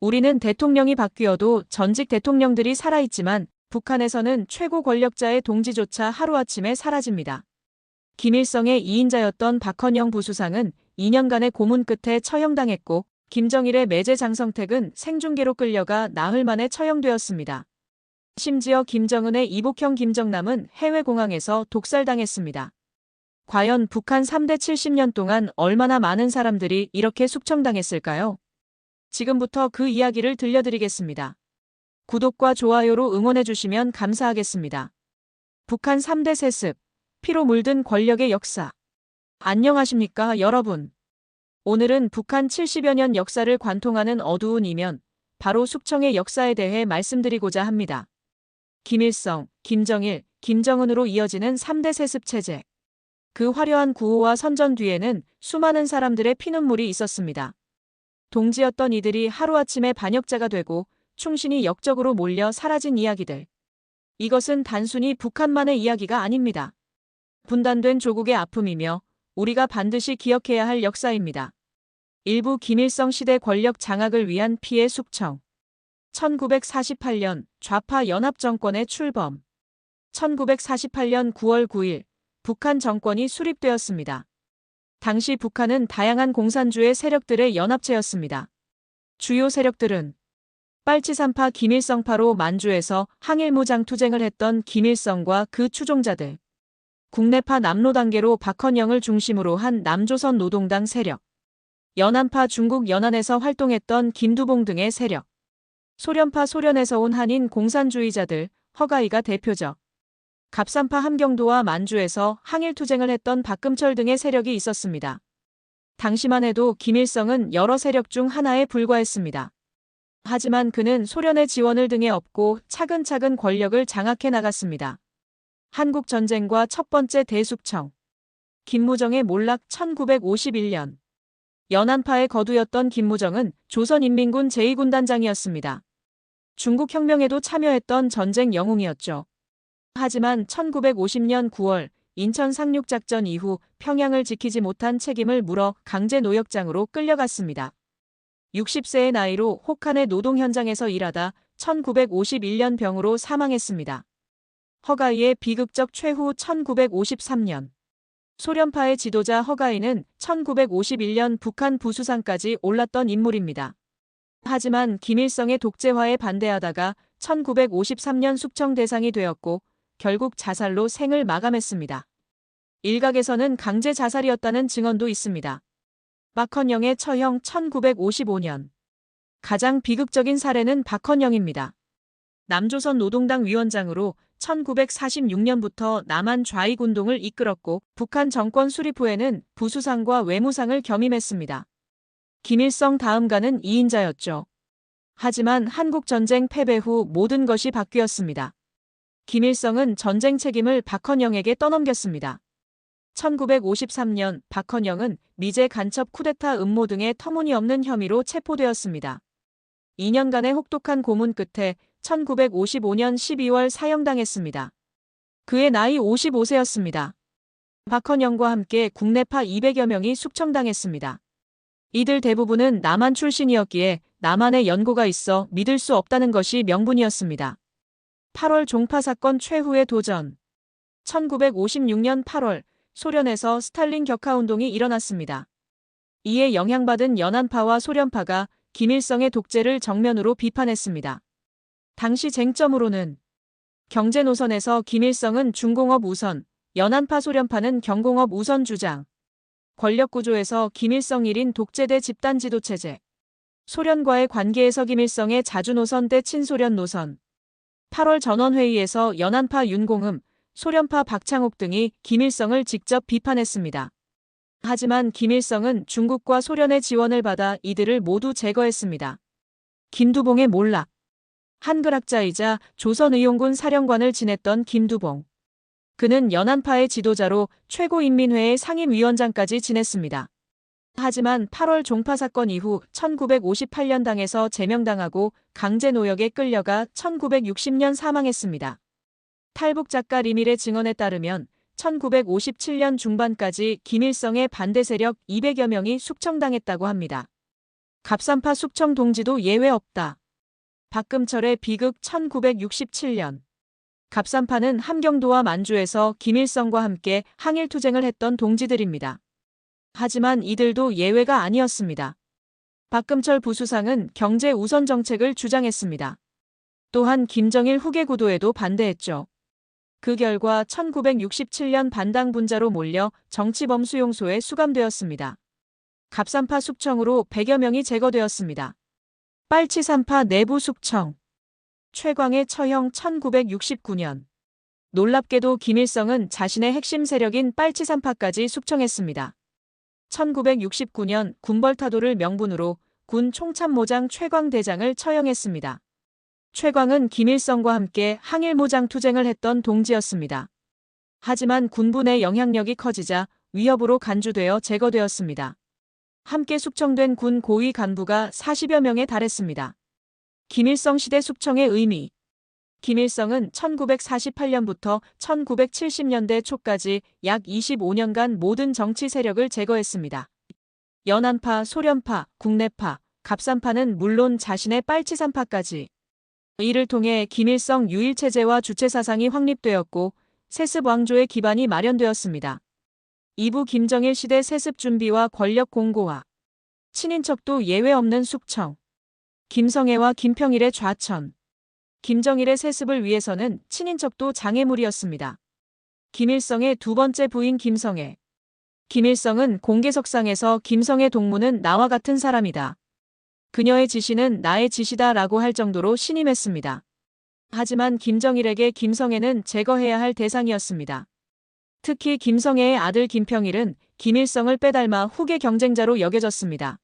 우리는 대통령이 바뀌어도 전직 대통령들이 살아있지만 북한에서는 최고 권력자의 동지조차 하루아침에 사라집니다. 김일성의 2인자였던 박헌영 부수상은 2년간의 고문 끝에 처형당했고 김정일의 매제 장성택은 생중계로 끌려가 나흘 만에 처형되었습니다. 심지어 김정은의 이복형 김정남은 해외 공항에서 독살당했습니다. 과연 북한 3대 70년 동안 얼마나 많은 사람들이 이렇게 숙청당했을까요? 지금부터 그 이야기를 들려드리겠습니다. 구독과 좋아요로 응원해주시면 감사하겠습니다. 북한 3대 세습, 피로 물든 권력의 역사. 안녕하십니까, 여러분. 오늘은 북한 70여 년 역사를 관통하는 어두운 이면, 바로 숙청의 역사에 대해 말씀드리고자 합니다. 김일성, 김정일, 김정은으로 이어지는 3대 세습 체제. 그 화려한 구호와 선전 뒤에는 수많은 사람들의 피눈물이 있었습니다. 동지였던 이들이 하루아침에 반역자가 되고 충신이 역적으로 몰려 사라진 이야기들. 이것은 단순히 북한만의 이야기가 아닙니다. 분단된 조국의 아픔이며 우리가 반드시 기억해야 할 역사입니다. 일부 김일성 시대 권력 장악을 위한 피해 숙청. 1948년 좌파 연합정권의 출범. 1948년 9월 9일 북한 정권이 수립되었습니다. 당시 북한은 다양한 공산주의 세력들의 연합체였습니다. 주요 세력들은 빨치산파 김일성파로 만주에서 항일무장 투쟁을 했던 김일성과 그 추종자들, 국내파 남로단계로 박헌영을 중심으로 한 남조선 노동당 세력, 연안파 중국 연안에서 활동했던 김두봉 등의 세력, 소련파 소련에서 온 한인 공산주의자들, 허가이가 대표적, 갑산파 함경도와 만주에서 항일투쟁을 했던 박금철 등의 세력이 있었습니다. 당시만 해도 김일성은 여러 세력 중 하나에 불과했습니다. 하지만 그는 소련의 지원을 등에 업고 차근차근 권력을 장악해 나갔습니다. 한국전쟁과 첫 번째 대숙청. 김무정의 몰락 1951년. 연안파의 거두였던 김무정은 조선인민군 제2군단장이었습니다. 중국혁명에도 참여했던 전쟁 영웅이었죠. 하지만 1950년 9월 인천 상륙작전 이후 평양을 지키지 못한 책임을 물어 강제 노역장으로 끌려갔습니다. 60세의 나이로 혹한의 노동 현장에서 일하다 1951년 병으로 사망했습니다. 허가이의 비극적 최후 1953년. 소련파의 지도자 허가이는 1951년 북한 부수상까지 올랐던 인물입니다. 하지만 김일성의 독재화에 반대하다가 1953년 숙청 대상이 되었고 결국 자살로 생을 마감했습니다. 일각에서는 강제 자살이었다는 증언도 있습니다. 박헌영의 처형 1955년. 가장 비극적인 사례는 박헌영입니다. 남조선 노동당 위원장으로 1946년부터 남한 좌익운동을 이끌었고 북한 정권 수립 후에는 부수상과 외무상을 겸임했습니다. 김일성 다음가는 2인자였죠. 하지만 한국전쟁 패배 후 모든 것이 바뀌었습니다. 김일성은 전쟁 책임을 박헌영에게 떠넘겼습니다. 1953년 박헌영은 미제 간첩 쿠데타 음모 등의 터무니없는 혐의로 체포되었습니다. 2년간의 혹독한 고문 끝에 1955년 12월 사형당했습니다. 그의 나이 55세였습니다. 박헌영과 함께 국내파 200여 명이 숙청당했습니다. 이들 대부분은 남한 출신이었기에 남한에 연고가 있어 믿을 수 없다는 것이 명분이었습니다. 8월 종파 사건 최후의 도전. 1956년 8월 소련에서 스탈린 격하운동이 일어났습니다. 이에 영향받은 연안파와 소련파가 김일성의 독재를 정면으로 비판했습니다. 당시 쟁점으로는 경제 노선에서 김일성은 중공업 우선, 연안파 소련파는 경공업 우선 주장, 권력 구조에서 김일성 1인 독재대 집단 지도 체제, 소련과의 관계에서 김일성의 자주 노선 대 친소련 노선, 8월 전원회의에서 연안파 윤공흠, 소련파 박창옥 등이 김일성을 직접 비판했습니다. 하지만 김일성은 중국과 소련의 지원을 받아 이들을 모두 제거했습니다. 김두봉의 몰락. 한글학자이자 조선의용군 사령관을 지냈던 김두봉. 그는 연안파의 지도자로 최고인민회의 상임위원장까지 지냈습니다. 하지만 8월 종파 사건 이후 1958년 당에서 제명당하고 강제 노역에 끌려가 1960년 사망했습니다. 탈북 작가 리밀의 증언에 따르면 1957년 중반까지 김일성의 반대 세력 200여 명이 숙청당했다고 합니다. 갑산파 숙청 동지도 예외 없다. 박금철의 비극 1967년. 갑산파는 함경도와 만주에서 김일성과 함께 항일투쟁을 했던 동지들입니다. 하지만 이들도 예외가 아니었습니다. 박금철 부수상은 경제 우선 정책을 주장했습니다. 또한 김정일 후계 구도에도 반대했죠. 그 결과 1967년 반당 분자로 몰려 정치범수용소에 수감되었습니다. 갑산파 숙청으로 100여 명이 제거되었습니다. 빨치산파 내부 숙청. 최광의 처형 1969년. 놀랍게도 김일성은 자신의 핵심 세력인 빨치산파까지 숙청했습니다. 1969년 군벌타도를 명분으로 군 총참모장 최광 대장을 처형했습니다. 최광은 김일성과 함께 항일무장 투쟁을 했던 동지였습니다. 하지만 군부 내 영향력이 커지자 위협으로 간주되어 제거되었습니다. 함께 숙청된 군 고위 간부가 40여 명에 달했습니다. 김일성 시대 숙청의 의미. 김일성은 1948년부터 1970년대 초까지 약 25년간 모든 정치 세력을 제거했습니다. 연안파, 소련파, 국내파, 갑산파는 물론 자신의 빨치산파까지. 이를 통해 김일성 유일체제와 주체사상이 확립되었고 세습 왕조의 기반이 마련되었습니다. 이부 김정일 시대 세습 준비와 권력 공고화. 친인척도 예외 없는 숙청. 김성애와 김평일의 좌천. 김정일의 세습을 위해서는 친인척도 장애물이었습니다. 김일성의 두 번째 부인 김성애. 김일성은 공개석상에서 김성애 동무는 나와 같은 사람이다. 그녀의 지시는 나의 지시다 라고 할 정도로 신임했습니다. 하지만 김정일에게 김성애는 제거해야 할 대상이었습니다. 특히 김성애의 아들 김평일은 김일성을 빼닮아 후계 경쟁자로 여겨졌습니다.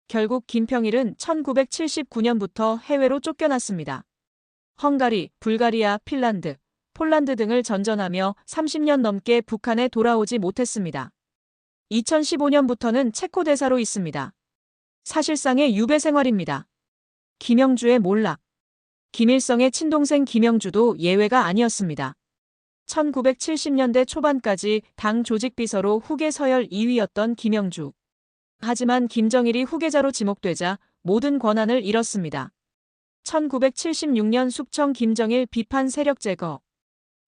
결국 김평일은 1979년부터 해외로 쫓겨났습니다. 헝가리, 불가리아, 핀란드, 폴란드 등을 전전하며 30년 넘게 북한에 돌아오지 못했습니다. 2015년부터는 체코 대사로 있습니다. 사실상의 유배 생활입니다. 김영주의 몰락. 김일성의 친동생 김영주도 예외가 아니었습니다. 1970년대 초반까지 당 조직비서로 후계 서열 2위였던 김영주. 하지만 김정일이 후계자로 지목되자 모든 권한을 잃었습니다. 1976년 숙청 김정일 비판 세력 제거.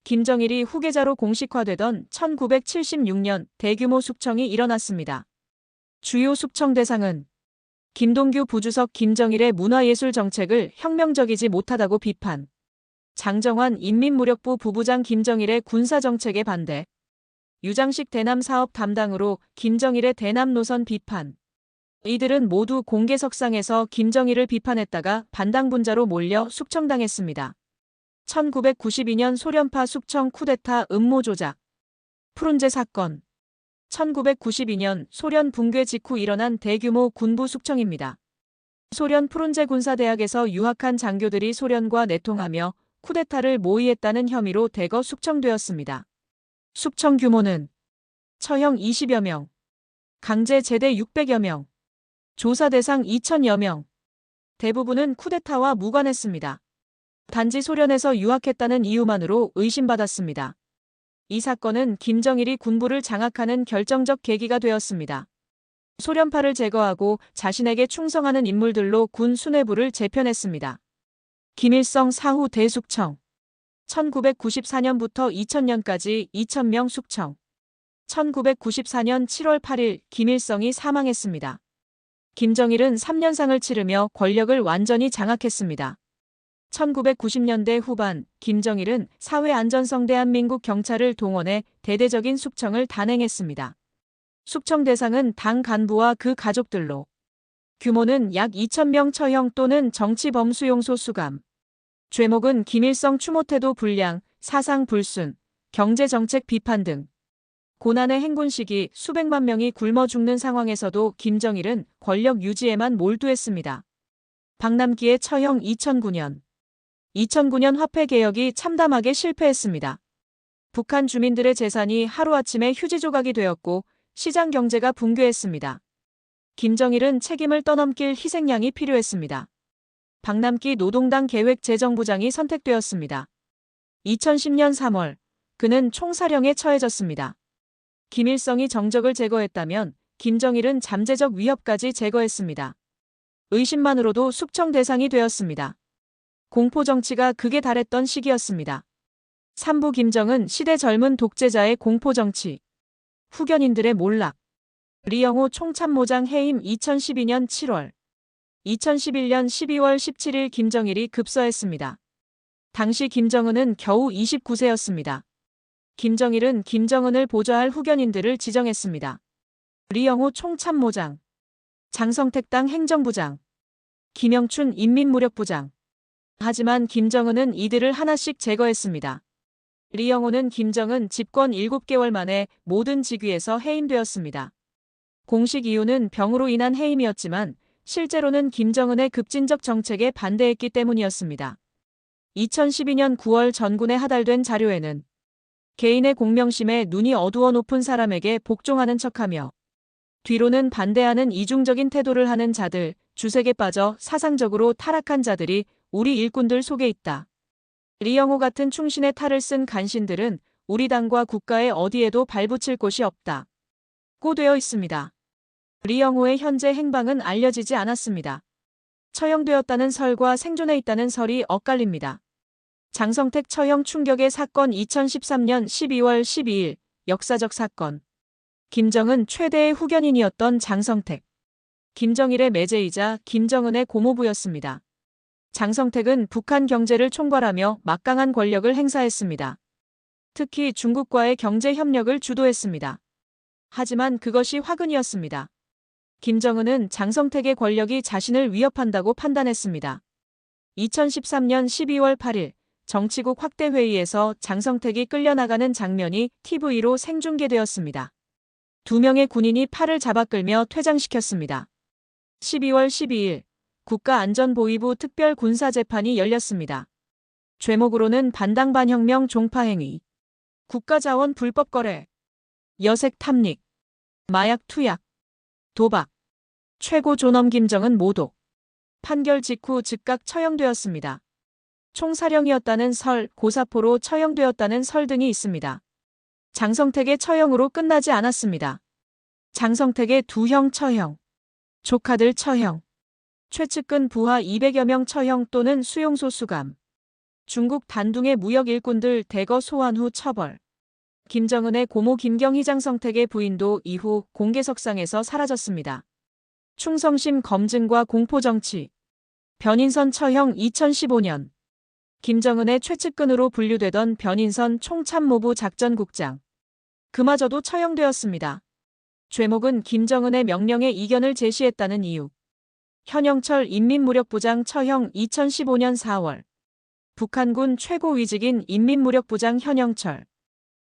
김정일이 후계자로 공식화되던 1976년 대규모 숙청이 일어났습니다. 주요 숙청 대상은 김동규 부주석 김정일의 문화예술 정책을 혁명적이지 못하다고 비판. 장정환 인민무력부 부부장 김정일의 군사정책에 반대. 유장식 대남 사업 담당으로 김정일의 대남 노선 비판. 이들은 모두 공개석상에서 김정일을 비판했다가 반당분자로 몰려 숙청당했습니다. 1992년 소련파 숙청 쿠데타 음모 조작. 푸른제 사건. 1992년 소련 붕괴 직후 일어난 대규모 군부 숙청입니다. 소련 푸른제 군사대학에서 유학한 장교들이 소련과 내통하며 쿠데타를 모의했다는 혐의로 대거 숙청되었습니다. 숙청 규모는 처형 20여 명, 강제 제대 600여 명, 조사 대상 2,000여 명. 대부분은 쿠데타와 무관했습니다. 단지 소련에서 유학했다는 이유만으로 의심받았습니다. 이 사건은 김정일이 군부를 장악하는 결정적 계기가 되었습니다. 소련파를 제거하고 자신에게 충성하는 인물들로 군 수뇌부를 재편했습니다. 김일성 사후 대숙청. 1994년부터 2000년까지 2,000명 숙청. 1994년 7월 8일 김일성이 사망했습니다. 김정일은 3년상을 치르며 권력을 완전히 장악했습니다. 1990년대 후반 김정일은 사회안전성 대한민국 경찰을 동원해 대대적인 숙청을 단행했습니다. 숙청 대상은 당 간부와 그 가족들로. 규모는 약 2,000명 처형 또는 정치범수용소 수감. 죄목은 김일성 추모태도 불량, 사상 불순, 경제정책 비판 등. 고난의 행군 시기 수백만 명이 굶어 죽는 상황에서도 김정일은 권력 유지에만 몰두했습니다. 박남기의 처형 2009년. 2009년 화폐개혁이 참담하게 실패했습니다. 북한 주민들의 재산이 하루아침에 휴지 조각이 되었고 시장 경제가 붕괴했습니다. 김정일은 책임을 떠넘길 희생양이 필요했습니다. 박남기 노동당 계획재정부장이 선택되었습니다. 2010년 3월 그는 총사령에 처해졌습니다. 김일성이 정적을 제거했다면 김정일은 잠재적 위협까지 제거했습니다. 의심만으로도 숙청 대상이 되었습니다. 공포정치가 극에 달했던 시기였습니다. 3부 김정은 시대 젊은 독재자의 공포정치. 후견인들의 몰락. 리영호 총참모장 해임 2012년 7월. 2011년 12월 17일 김정일이 급서했습니다. 당시 김정은은 겨우 29세였습니다. 김정일은 김정은을 보좌할 후견인들을 지정했습니다. 리영호 총참모장, 장성택 당 행정부장, 김영춘 인민무력부장. 하지만 김정은은 이들을 하나씩 제거했습니다. 리영호는 김정은 집권 7개월 만에 모든 직위에서 해임되었습니다. 공식 이유는 병으로 인한 해임이었지만 실제로는 김정은의 급진적 정책에 반대했기 때문이었습니다. 2012년 9월 전군에 하달된 자료에는 개인의 공명심에 눈이 어두워 높은 사람에게 복종하는 척하며 뒤로는 반대하는 이중적인 태도를 하는 자들, 주색에 빠져 사상적으로 타락한 자들이 우리 일꾼들 속에 있다. 리영호 같은 충신의 탈을 쓴 간신들은 우리 당과 국가의 어디에도 발붙일 곳이 없다. 고 되어 있습니다. 리영호의 현재 행방은 알려지지 않았습니다. 처형되었다는 설과 생존해 있다는 설이 엇갈립니다. 장성택 처형 충격의 사건 2013년 12월 12일 역사적 사건. 김정은 최대의 후견인이었던 장성택. 김정일의 매제이자 김정은의 고모부였습니다. 장성택은 북한 경제를 총괄하며 막강한 권력을 행사했습니다. 특히 중국과의 경제 협력을 주도했습니다. 하지만 그것이 화근이었습니다. 김정은은 장성택의 권력이 자신을 위협한다고 판단했습니다. 2013년 12월 8일 정치국 확대회의에서 장성택이 끌려나가는 장면이 TV로 생중계되었습니다. 2명의 군인이 팔을 잡아 끌며 퇴장시켰습니다. 12월 12일 국가안전보위부 특별군사재판이 열렸습니다. 죄목으로는 반당 반혁명 종파행위, 국가자원 불법거래, 여색 탐닉, 마약 투약, 도박, 최고 존엄 김정은 모독. 판결 직후 즉각 처형되었습니다. 총사령이었다는 설, 고사포로 처형되었다는 설 등이 있습니다. 장성택의 처형으로 끝나지 않았습니다. 장성택의 2형 처형, 조카들 처형, 최측근 부하 200여 명 처형 또는 수용소 수감, 중국 단둥의 무역 일꾼들 대거 소환 후 처벌. 김정은의 고모 김경희 장성택의 부인도 이후 공개석상에서 사라졌습니다. 충성심 검증과 공포정치. 변인선 처형 2015년. 김정은의 최측근으로 분류되던 변인선 총참모부 작전국장. 그마저도 처형되었습니다. 죄목은 김정은의 명령에 이견을 제시했다는 이유. 현영철 인민무력부장 처형 2015년 4월. 북한군 최고위직인 인민무력부장 현영철.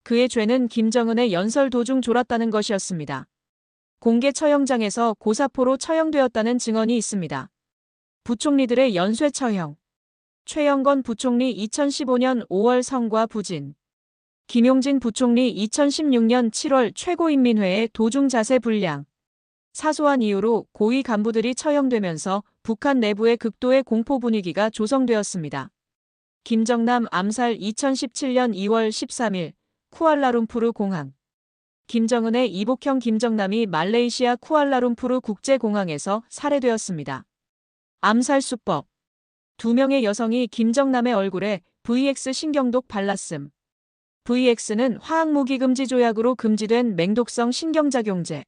그의 죄는 김정은의 연설 도중 졸았다는 것이었습니다. 공개 처형장에서 고사포로 처형되었다는 증언이 있습니다. 부총리들의 연쇄 처형. 최영건 부총리 2015년 5월 성과 부진. 김용진 부총리 2016년 7월 최고인민회의 도중 자세 불량. 사소한 이유로 고위 간부들이 처형되면서 북한 내부의 극도의 공포 분위기가 조성되었습니다. 김정남 암살 2017년 2월 13일 쿠알라룸푸르 공항. 김정은의 이복형 김정남이 말레이시아 쿠알라룸푸르 국제공항에서 살해되었습니다. 암살 수법. 2명의 여성이 김정남의 얼굴에 VX 신경독 발랐음. VX는 화학무기 금지 조약으로 금지된 맹독성 신경작용제.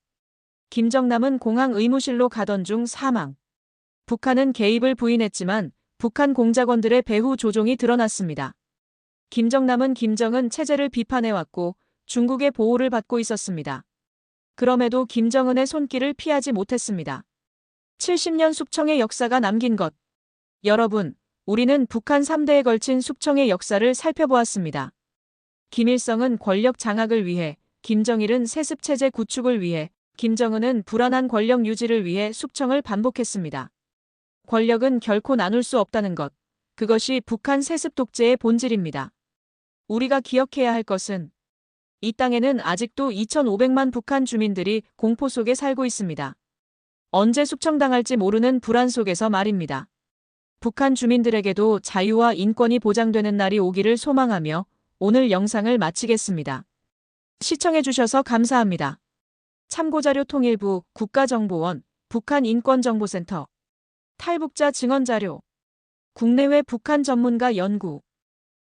김정남은 공항 의무실로 가던 중 사망. 북한은 개입을 부인했지만 북한 공작원들의 배후 조종이 드러났습니다. 김정남은 김정은 체제를 비판해왔고 중국의 보호를 받고 있었습니다. 그럼에도 김정은의 손길을 피하지 못했습니다. 70년 숙청의 역사가 남긴 것. 여러분, 우리는 북한 3대에 걸친 숙청의 역사를 살펴보았습니다. 김일성은 권력 장악을 위해, 김정일은 세습체제 구축을 위해, 김정은은 불안한 권력 유지를 위해 숙청을 반복했습니다. 권력은 결코 나눌 수 없다는 것. 그것이 북한 세습 독재의 본질입니다. 우리가 기억해야 할 것은 이 땅에는 아직도 2,500만 북한 주민들이 공포 속에 살고 있습니다. 언제 숙청당할지 모르는 불안 속에서 말입니다. 북한 주민들에게도 자유와 인권이 보장되는 날이 오기를 소망하며 오늘 영상을 마치겠습니다. 시청해주셔서 감사합니다. 참고자료 통일부 국가정보원 북한인권정보센터 탈북자 증언 자료. 국내외 북한 전문가 연구.